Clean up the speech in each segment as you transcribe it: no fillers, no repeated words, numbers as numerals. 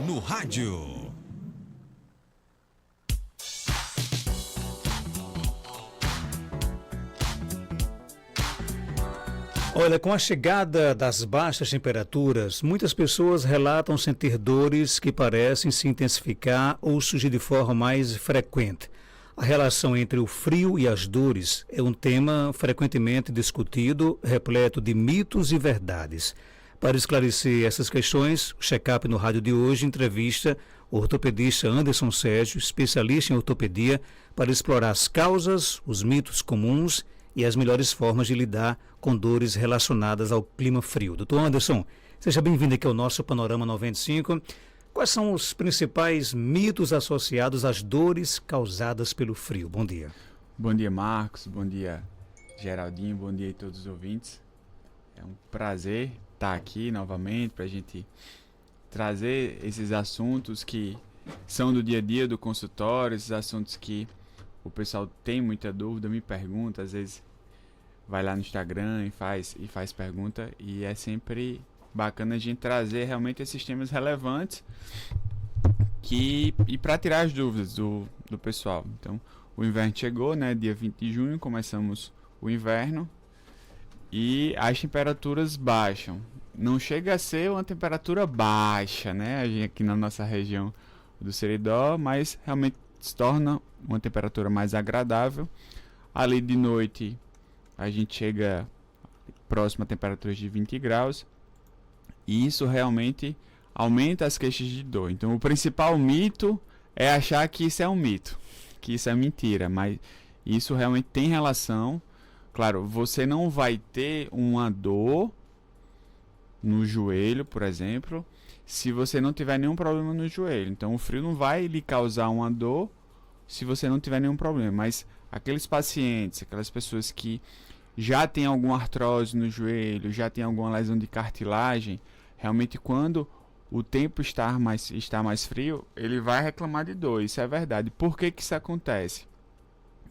no rádio. Olha, com a chegada das baixas temperaturas, muitas pessoas relatam sentir dores que parecem se intensificar ou surgir de forma mais frequente. A relação entre o frio e as dores é um tema frequentemente discutido, repleto de mitos e verdades. Para esclarecer essas questões, o check-up no rádio de hoje entrevista o ortopedista Anderson Sérgio, especialista em ortopedia, para explorar as causas, os mitos comuns e as melhores formas de lidar com dores relacionadas ao clima frio. Doutor Anderson, seja bem-vindo aqui ao nosso Panorama 95. Quais são os principais mitos associados às dores causadas pelo frio? Bom dia. Bom dia, Marcos. Bom dia, Geraldinho. Bom dia a todos os ouvintes. É um prazer estar aqui novamente para a gente trazer esses assuntos que são do dia a dia do consultório, esses assuntos que o pessoal tem muita dúvida, me pergunta, às vezes vai lá no Instagram e faz pergunta, e é sempre bacana a gente trazer realmente esses temas relevantes e para tirar as dúvidas do pessoal. Então, o inverno chegou, né? Dia 20 de junho começamos o inverno e as temperaturas baixam. Não chega a ser uma temperatura baixa, né? A gente aqui na nossa região do Seridó, mas realmente se torna uma temperatura mais agradável. Ali de noite a gente chega próximo a temperaturas de 20 graus e isso realmente aumenta as queixas de dor. Então o principal mito é achar que isso é um mito, que isso é mentira, mas isso realmente tem relação. Claro, você não vai ter uma dor no joelho, por exemplo, se você não tiver nenhum problema no joelho. Então o frio não vai lhe causar uma dor se você não tiver nenhum problema. Mas aqueles pacientes, aquelas pessoas que já têm alguma artrose no joelho, já tem alguma lesão de cartilagem, realmente quando o tempo está mais frio, ele vai reclamar de dor. Isso é verdade. Por que isso acontece?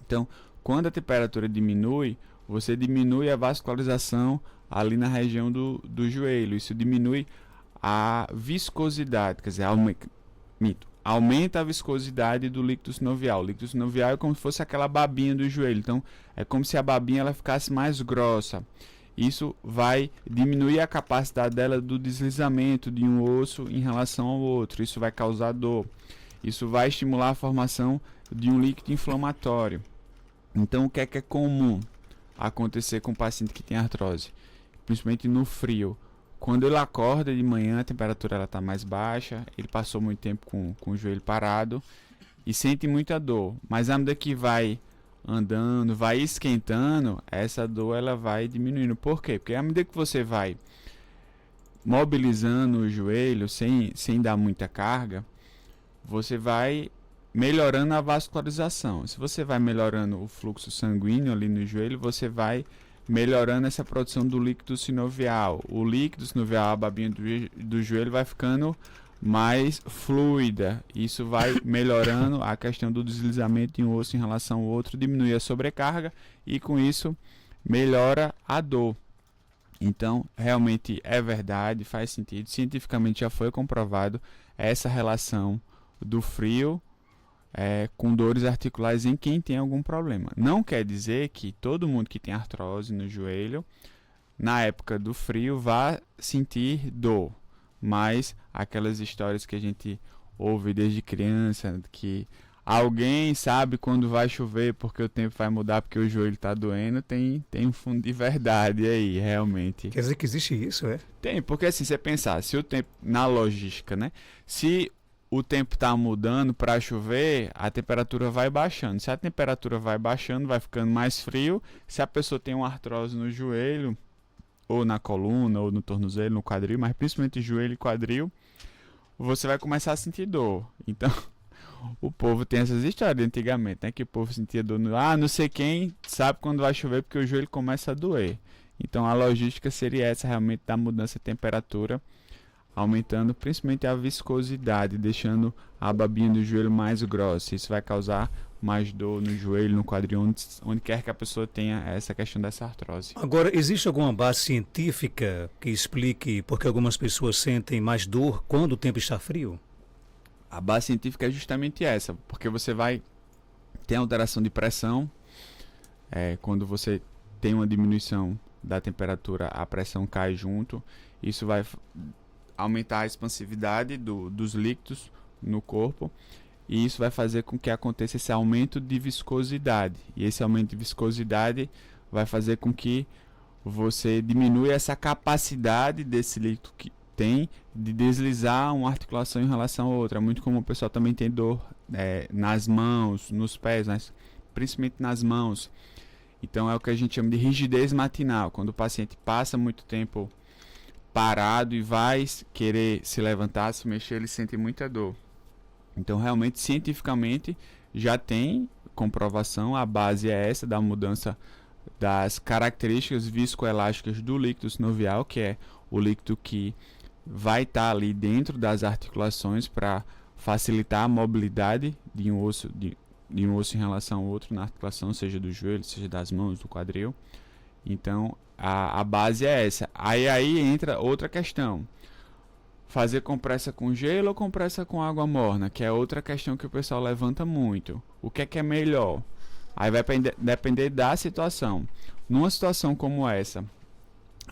Então, quando a temperatura diminui, você diminui a vascularização ali na região do joelho. Isso diminui a viscosidade, quer dizer, aumenta a viscosidade do líquido sinovial. O líquido sinovial é como se fosse aquela babinha do joelho. Então, é como se a babinha ela ficasse mais grossa. Isso vai diminuir a capacidade dela do deslizamento de um osso em relação ao outro. Isso vai causar dor. Isso vai estimular a formação de um líquido inflamatório. Então, o que é comum acontecer com o paciente que tem artrose? Principalmente no frio. Quando ele acorda de manhã, a temperatura está mais baixa, ele passou muito tempo com o joelho parado e sente muita dor. Mas à medida que vai andando, vai esquentando, essa dor ela vai diminuindo. Por quê? Porque à medida que você vai mobilizando o joelho sem dar muita carga, você vai melhorando a vascularização. Se você vai melhorando o fluxo sanguíneo ali no joelho, você vai melhorando essa produção do líquido sinovial. O líquido sinovial, a babinha do joelho, vai ficando mais fluida. Isso vai melhorando a questão do deslizamento de um osso em relação ao outro, diminui a sobrecarga e com isso melhora a dor. Então, realmente é verdade, faz sentido. Cientificamente já foi comprovado essa relação do frio com dores articulares em quem tem algum problema. Não quer dizer que todo mundo que tem artrose no joelho, na época do frio, vá sentir dor. Mas aquelas histórias que a gente ouve desde criança, que alguém sabe quando vai chover porque o tempo vai mudar porque o joelho está doendo, tem um fundo de verdade aí, realmente. Quer dizer que existe isso, é? Tem, porque assim, você pensar, se o tempo, na logística, né? Se o tempo está mudando para chover, a temperatura vai baixando. Se a temperatura vai baixando, vai ficando mais frio. Se a pessoa tem uma artrose no joelho, ou na coluna, ou no tornozelo, no quadril, mas principalmente joelho e quadril, você vai começar a sentir dor. Então, o povo tem essas histórias de antigamente, né? Que o povo sentia dor no... não sei quem sabe quando vai chover porque o joelho começa a doer. Então, a logística seria essa realmente da mudança de temperatura aumentando principalmente a viscosidade, deixando a babinha do joelho mais grossa. Isso vai causar mais dor no joelho, no quadril, onde quer que a pessoa tenha essa questão dessa artrose. Agora, existe alguma base científica que explique por que algumas pessoas sentem mais dor quando o tempo está frio? A base científica é justamente essa, porque você vai ter alteração de pressão, quando você tem uma diminuição da temperatura, a pressão cai junto, isso vai aumentar a expansividade dos líquidos no corpo, e isso vai fazer com que aconteça esse aumento de viscosidade. E esse aumento de viscosidade vai fazer com que você diminua essa capacidade desse líquido que tem de deslizar uma articulação em relação a outra. É muito comum o pessoal também ter dor nas mãos, nos pés, principalmente nas mãos. Então é o que a gente chama de rigidez matinal. Quando o paciente passa muito tempo parado e vai querer se levantar, se mexer, ele sente muita dor. Então, realmente, cientificamente, já tem comprovação, a base é essa, da mudança das características viscoelásticas do líquido sinovial, que é o líquido que vai estar ali dentro das articulações para facilitar a mobilidade de um osso em relação ao outro na articulação, seja do joelho, seja das mãos, do quadril. Então, a base é essa. Aí entra outra questão. Fazer compressa com gelo ou compressa com água morna, que é outra questão que o pessoal levanta muito. O que é melhor? Aí vai depender da situação. Numa situação como essa,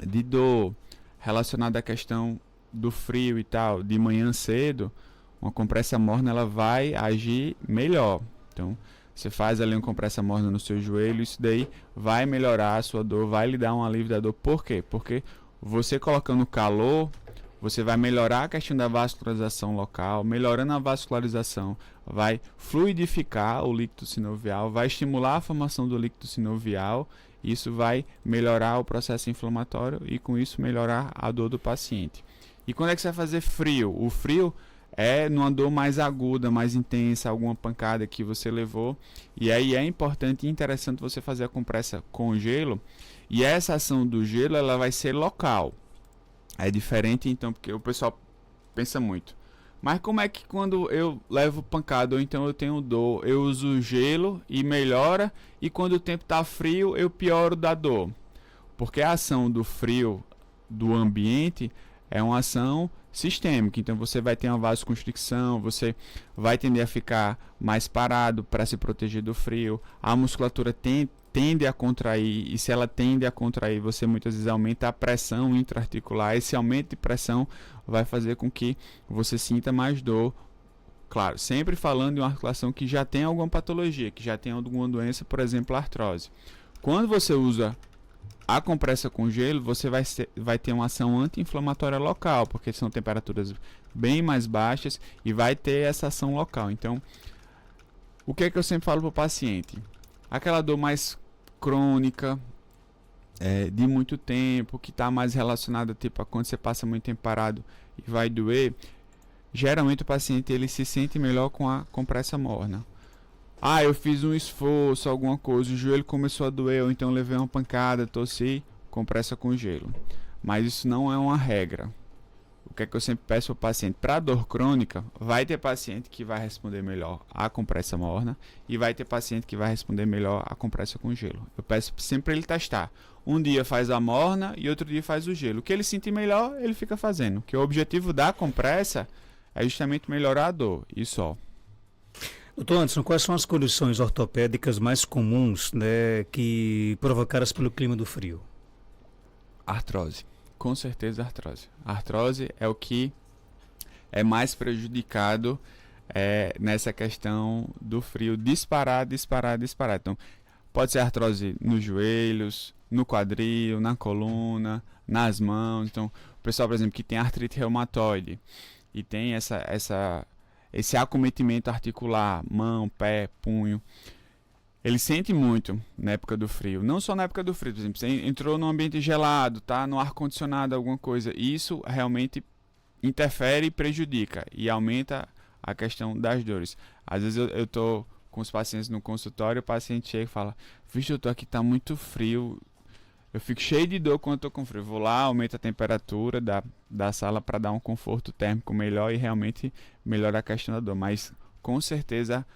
de dor relacionada à questão do frio e tal, de manhã cedo, uma compressa morna ela vai agir melhor. Então, você faz ali uma compressa morna no seu joelho, isso daí vai melhorar a sua dor, vai lhe dar um alívio da dor. Por quê? Porque você colocando calor, você vai melhorar a questão da vascularização local. Melhorando a vascularização, vai fluidificar o líquido sinovial, vai estimular a formação do líquido sinovial. Isso vai melhorar o processo inflamatório e com isso melhorar a dor do paciente. E quando é que você vai fazer frio? O frio é numa dor mais aguda, mais intensa, alguma pancada que você levou. E aí é importante e interessante você fazer a compressa com gelo. E essa ação do gelo ela vai ser local. É diferente, então, porque o pessoal pensa muito. Mas como é que quando eu levo pancada ou então eu tenho dor, eu uso gelo e melhora, e quando o tempo está frio eu pioro da dor? Porque a ação do frio do ambiente é uma ação sistêmica, então você vai ter uma vasoconstricção, você vai tender a ficar mais parado para se proteger do frio, a musculatura tende a contrair, e se ela tende a contrair, você muitas vezes aumenta a pressão intraarticular. Esse aumento de pressão vai fazer com que você sinta mais dor. Claro, sempre falando de uma articulação que já tem alguma patologia, que já tem alguma doença, por exemplo, a artrose. Quando você usa a compressa com gelo, você vai ter uma ação anti-inflamatória local, porque são temperaturas bem mais baixas e vai ter essa ação local. Então, o que é que eu sempre falo para o paciente? Aquela dor mais crônica, de muito tempo, que está mais relacionada tipo, a quando você passa muito tempo parado e vai doer, geralmente o paciente ele se sente melhor com a compressa morna. Eu fiz um esforço, alguma coisa, o joelho começou a doer, ou então levei uma pancada, tossi, compressa com gelo. Mas isso não é uma regra. O que é que eu sempre peço para o paciente? Para dor crônica, vai ter paciente que vai responder melhor à compressa morna e vai ter paciente que vai responder melhor à compressa com gelo. Eu peço sempre para ele testar. Um dia faz a morna e outro dia faz o gelo. O que ele sentir melhor, ele fica fazendo. Que o objetivo da compressa é justamente melhorar a dor e só. Doutor Anderson, quais são as condições ortopédicas mais comuns, que provocadas pelo clima do frio? Artrose. Com certeza artrose. A artrose é o que é mais prejudicado nessa questão do frio. Disparar. Então, pode ser artrose nos joelhos, no quadril, na coluna, nas mãos. Então, o pessoal, por exemplo, que tem artrite reumatoide e tem esse acometimento articular, mão, pé, punho, ele sente muito na época do frio. Não só na época do frio, por exemplo, você entrou num ambiente gelado, tá no ar-condicionado, alguma coisa, isso realmente interfere e prejudica e aumenta a questão das dores. Às vezes eu estou com os pacientes no consultório, o paciente chega e fala: vixe, doutor, aqui está muito frio, eu fico cheio de dor quando estou com frio. Vou lá, aumento a temperatura da sala para dar um conforto térmico melhor e realmente melhorar a questão da dor. Mas com certeza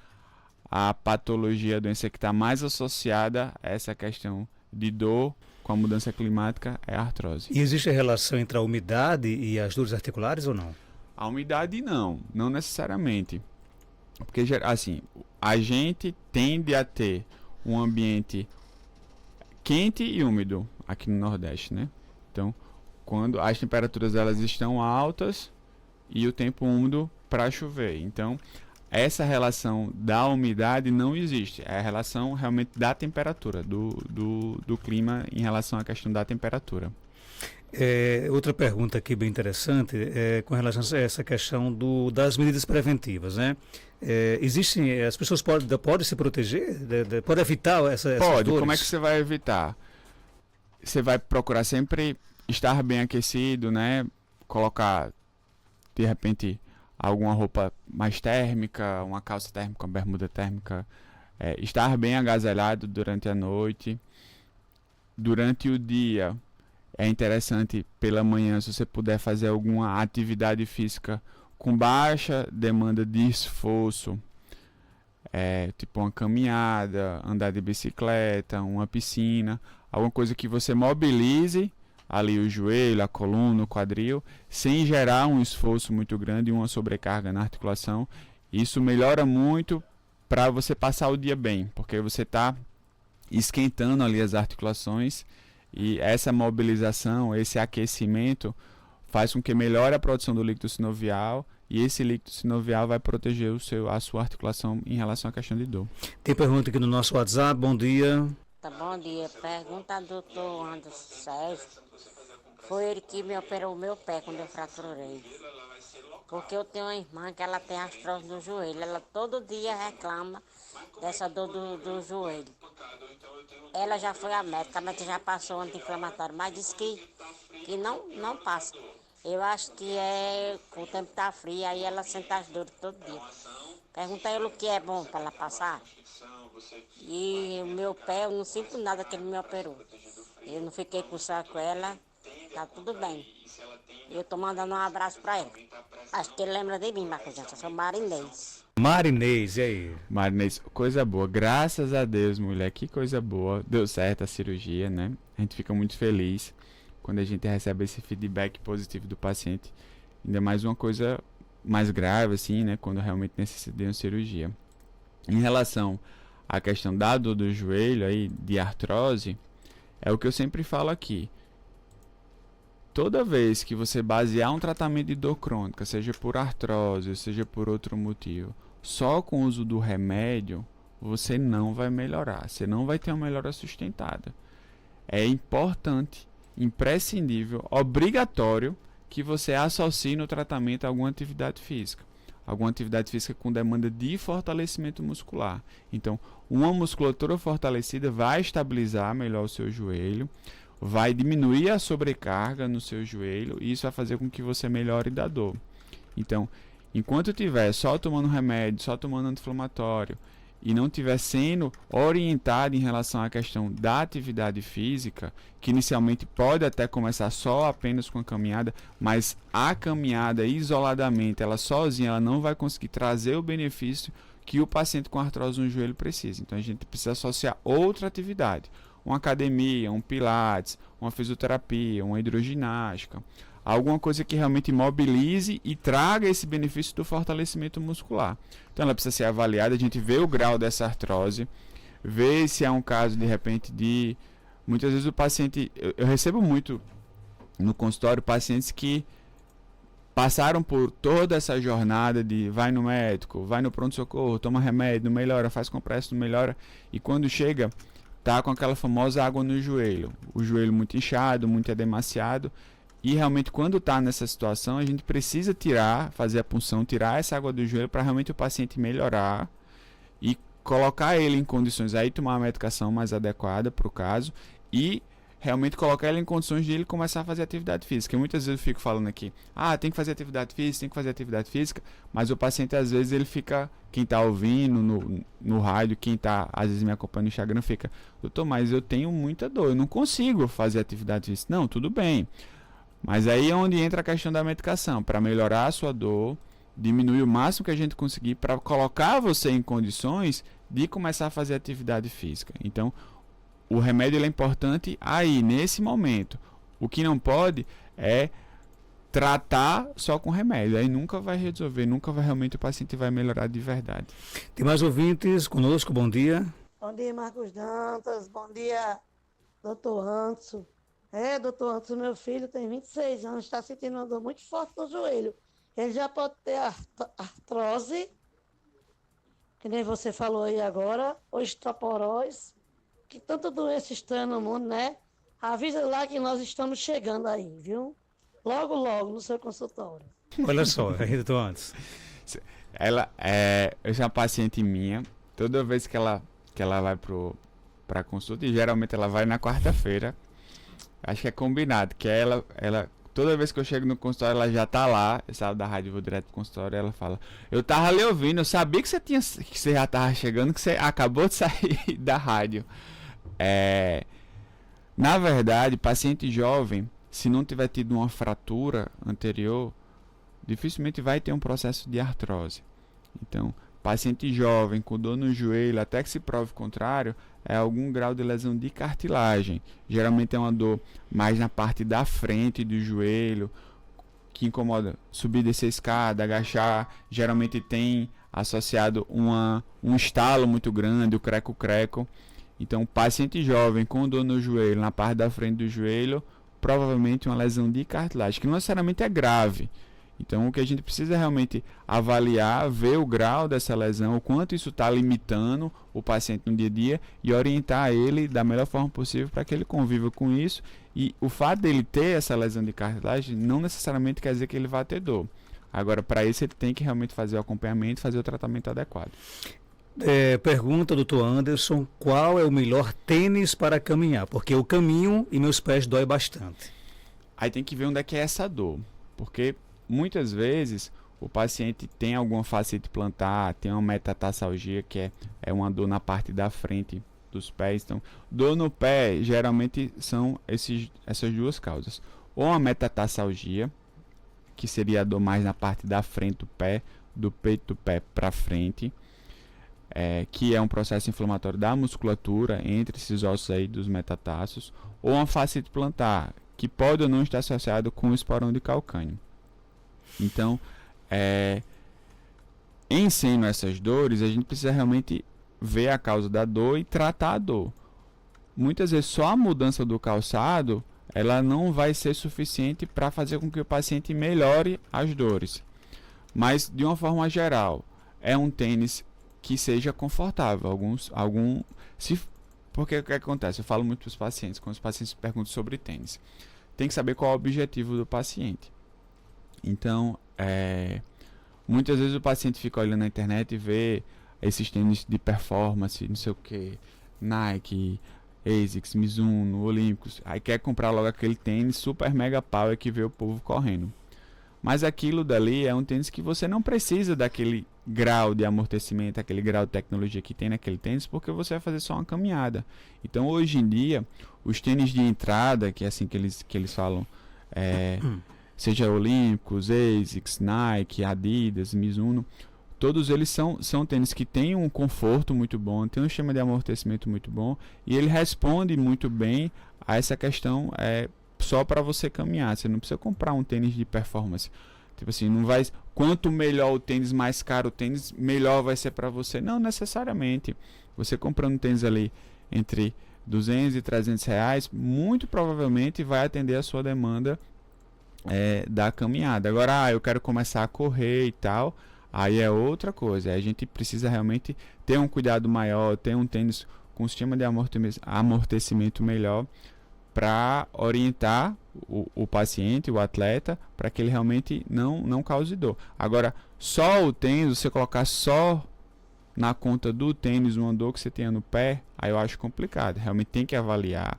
a patologia, a doença que está mais associada a essa questão de dor com a mudança climática é a artrose. E existe a relação entre a umidade e as dores articulares ou não? A umidade não necessariamente. Porque, assim, a gente tende a ter um ambiente quente e úmido aqui no Nordeste, né? Então, quando as temperaturas elas estão altas e o tempo úmido para chover. Então, essa relação da umidade não existe. É a relação realmente da temperatura, do clima em relação à questão da temperatura. Outra pergunta aqui bem interessante é com relação a essa questão das medidas preventivas, né? As pessoas podem se proteger? Podem evitar essas dores? Como é que você vai evitar? Você vai procurar sempre estar bem aquecido, né? Colocar, de repente, alguma roupa mais térmica, uma calça térmica, uma bermuda térmica. Estar bem agasalhado durante a noite. Durante o dia, é interessante pela manhã, se você puder fazer alguma atividade física com baixa demanda de esforço, tipo uma caminhada, andar de bicicleta, uma piscina, alguma coisa que você mobilize ali o joelho, a coluna, o quadril, sem gerar um esforço muito grande e uma sobrecarga na articulação. Isso melhora muito para você passar o dia bem, porque você está esquentando ali as articulações e essa mobilização, esse aquecimento faz com que melhore a produção do líquido sinovial e esse líquido sinovial vai proteger a sua articulação em relação à questão de dor. Tem pergunta aqui no nosso WhatsApp, bom dia. Bom dia, pergunta ao doutor Anderson Sérgio. Foi ele que me operou o meu pé quando eu fraturei. Porque eu tenho uma irmã que ela tem artrose no joelho. Ela todo dia reclama dessa dor do joelho. Ela já foi à médica, a médica já passou anti-inflamatório, mas disse que não passa. Eu acho que o tempo está frio, aí ela sente as dores todo dia. Pergunta a ele o que é bom para ela passar. E o meu pé, eu não sinto nada que ele me operou. Eu não fiquei com sequela, tá tudo bem. Eu tô mandando um abraço para ele. Acho que ele lembra de mim, Marcos Jansen, eu sou Marinês. Marinês, e aí? Marinês, coisa boa, graças a Deus, mulher, que coisa boa. Deu certo a cirurgia, né? A gente fica muito feliz quando a gente recebe esse feedback positivo do paciente. Ainda mais uma coisa mais grave, assim, né? Quando realmente necessita de uma cirurgia. Em relação à questão da dor do joelho, aí, de artrose, é o que eu sempre falo aqui. Toda vez que você basear um tratamento de dor crônica, seja por artrose, seja por outro motivo, só com o uso do remédio, você não vai melhorar, você não vai ter uma melhora sustentada. É importante, imprescindível, obrigatório que você associe no tratamento alguma atividade física. Alguma atividade física com demanda de fortalecimento muscular. Então, uma musculatura fortalecida vai estabilizar melhor o seu joelho, vai diminuir a sobrecarga no seu joelho e isso vai fazer com que você melhore da dor. Então, enquanto estiver só tomando remédio, só tomando anti-inflamatório e não estiver sendo orientado em relação à questão da atividade física, que inicialmente pode até começar só apenas com a caminhada, mas a caminhada isoladamente, ela sozinha, ela não vai conseguir trazer o benefício que o paciente com artrose no joelho precisa. Então a gente precisa associar outra atividade, uma academia, um pilates, uma fisioterapia, uma hidroginástica, alguma coisa que realmente mobilize e traga esse benefício do fortalecimento muscular. Então ela precisa ser avaliada, a gente vê o grau dessa artrose, vê se é um caso de repente de... Muitas vezes o paciente... Eu recebo muito no consultório pacientes que passaram por toda essa jornada de vai no médico, vai no pronto-socorro, toma remédio, não melhora, faz compressa, não melhora, e quando chega... tá com aquela famosa água no joelho, o joelho muito inchado, muito edemaciado, e realmente quando está nessa situação a gente precisa fazer a punção, tirar essa água do joelho para realmente o paciente melhorar e colocar ele em condições aí tomar uma medicação mais adequada para o caso e realmente colocar ele em condições de ele começar a fazer atividade física. E muitas vezes eu fico falando aqui, tem que fazer atividade física, tem que fazer atividade física, mas o paciente às vezes ele fica, quem está ouvindo no rádio, quem está às vezes me acompanhando no Instagram fica, doutor, mas eu tenho muita dor, eu não consigo fazer atividade física. Não, tudo bem. Mas aí é onde entra a questão da medicação, para melhorar a sua dor, diminuir o máximo que a gente conseguir para colocar você em condições de começar a fazer atividade física. Então, o remédio ele é importante aí, nesse momento. O que não pode é tratar só com remédio. Aí nunca vai resolver, nunca vai realmente o paciente vai melhorar de verdade. Tem mais ouvintes conosco, bom dia. Bom dia, Marcos Dantas. Bom dia, doutor Anderson. Doutor Anderson, meu filho tem 26 anos, está sentindo uma dor muito forte no joelho. Ele já pode ter artrose, que nem você falou aí agora, osteoporose, que tanta doença está no mundo, né? Avisa lá que nós estamos chegando aí, viu? Logo, logo, no seu consultório. Olha só, doutor Anderson. Essa é uma paciente minha, toda vez que ela vai para consulta, e geralmente ela vai na quarta-feira, acho que é combinado, que ela toda vez que eu chego no consultório, ela já tá lá, eu saio da rádio e vou direto pro consultório, ela fala, eu tava lhe ouvindo, eu sabia que você já tava chegando, que você acabou de sair da rádio. Na verdade, paciente jovem, se não tiver tido uma fratura anterior, dificilmente vai ter um processo de artrose. Então, paciente jovem com dor no joelho, até que se prove o contrário, é algum grau de lesão de cartilagem. Geralmente é uma dor mais na parte da frente do joelho, que incomoda subir, descer a escada, agachar. Geralmente tem associado um estalo muito grande, o creco-creco. Então, paciente jovem com dor no joelho, na parte da frente do joelho, provavelmente uma lesão de cartilagem, que não necessariamente é grave. Então, o que a gente precisa é realmente avaliar, ver o grau dessa lesão, o quanto isso está limitando o paciente no dia a dia e orientar ele da melhor forma possível para que ele conviva com isso. E o fato dele ter essa lesão de cartilagem não necessariamente quer dizer que ele vai ter dor. Agora, para isso, ele tem que realmente fazer o acompanhamento e fazer o tratamento adequado. Pergunta, doutor Anderson, qual é o melhor tênis para caminhar? Porque eu caminho e meus pés doem bastante. Aí tem que ver onde é que é essa dor, porque muitas vezes o paciente tem alguma fascite plantar, tem uma metatarsalgia, que é uma dor na parte da frente dos pés. Então, dor no pé geralmente são essas duas causas. Ou uma metatarsalgia, que seria a dor mais na parte da frente do pé, do peito do pé para frente, que é um processo inflamatório da musculatura entre esses ossos aí dos metatarsos, ou uma fascite plantar, que pode ou não estar associado com o esporão de calcânio. Então, em sendo essas dores, a gente precisa realmente ver a causa da dor e tratar a dor. Muitas vezes só a mudança do calçado, ela não vai ser suficiente para fazer com que o paciente melhore as dores. Mas, de uma forma geral, é um tênis que seja confortável. Porque o que acontece? Eu falo muito para os pacientes, quando os pacientes perguntam sobre tênis. Tem que saber qual é o objetivo do paciente. Então, muitas vezes o paciente fica olhando na internet e vê esses tênis de performance, não sei o que, Nike, ASICS, Mizuno, Olímpicos, aí quer comprar logo aquele tênis super mega power que vê o povo correndo. Mas aquilo dali é um tênis que você não precisa daquele grau de amortecimento, aquele grau de tecnologia que tem naquele tênis, porque você vai fazer só uma caminhada. Então, hoje em dia, os tênis de entrada, que é assim que eles falam, seja Olímpicos, ASICS, Nike, Adidas, Mizuno, todos eles são tênis que têm um conforto muito bom, tem um esquema de amortecimento muito bom, e ele responde muito bem a essa questão só para você caminhar. Você não precisa comprar um tênis de performance. Tipo assim, não vai, quanto melhor o tênis, mais caro o tênis, melhor vai ser para você. Não necessariamente. Você comprando um tênis ali entre 200 e 300 reais, muito provavelmente vai atender a sua demanda da caminhada. Agora, eu quero começar a correr e tal, aí é outra coisa. Aí a gente precisa realmente ter um cuidado maior, ter um tênis com um sistema de amortecimento melhor, para orientar o paciente, o atleta, para que ele realmente não cause dor. Agora, só o tênis, você colocar só na conta do tênis uma dor que você tenha no pé, aí eu acho complicado. Realmente tem que avaliar,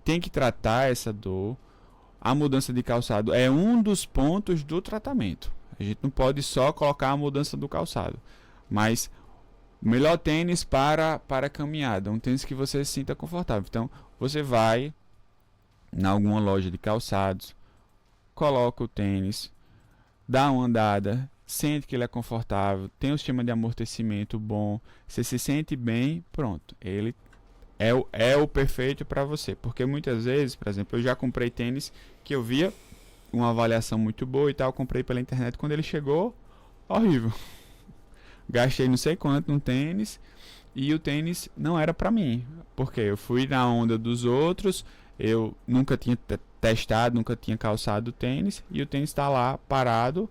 tem que tratar essa dor. A mudança de calçado é um dos pontos do tratamento. A gente não pode só colocar a mudança do calçado, mas o melhor tênis para caminhada, um tênis que você se sinta confortável. Então, você vai em alguma loja de calçados, coloca o tênis, dá uma andada, sente que ele é confortável, tem um sistema de amortecimento bom, você se sente bem, pronto, ele é o perfeito para você. Porque muitas vezes, por exemplo, eu já comprei tênis que eu via uma avaliação muito boa e tal, comprei pela internet, quando ele chegou, horrível. Gastei não sei quanto num tênis e o tênis não era para mim, porque eu fui na onda dos outros, eu nunca tinha testado, nunca tinha calçado o tênis e o tênis está lá parado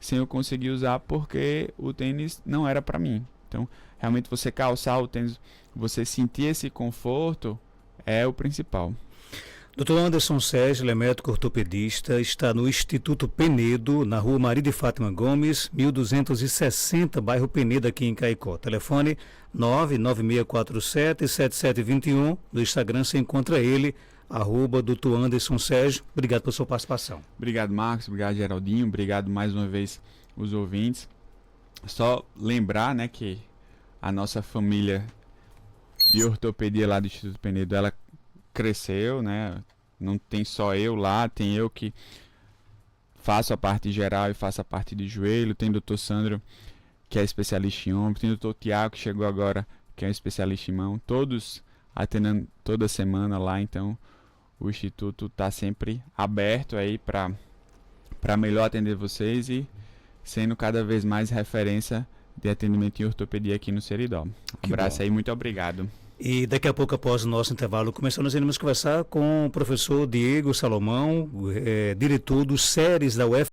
sem eu conseguir usar porque o tênis não era para mim. Então, realmente você calçar o tênis, você sentir esse conforto é o principal. Dr. Anderson Sérgio, ele é médico ortopedista, está no Instituto Penedo, na rua Maria de Fátima Gomes, 1260, bairro Penedo, aqui em Caicó. Telefone 99647-7721. No Instagram você encontra ele, @Dr. Anderson Sérgio. Obrigado pela sua participação. Obrigado, Marcos. Obrigado, Geraldinho. Obrigado mais uma vez os ouvintes. Só lembrar, né, que a nossa família de ortopedia lá do Instituto Penedo, ela cresceu, né? Não tem só eu lá, tem eu que faço a parte geral e faço a parte de joelho, tem o Dr. Sandro, que é especialista em ombro, tem o Dr. Tiago, que chegou agora, que é um especialista em mão, todos atendendo toda semana lá. Então o Instituto está sempre aberto aí para melhor atender vocês e sendo cada vez mais referência de atendimento em ortopedia aqui no Seridó. Abraço aí, muito obrigado. E daqui a pouco, após o nosso intervalo começar, nós iremos conversar com o professor Diego Salomão, diretor dos SERES da UF.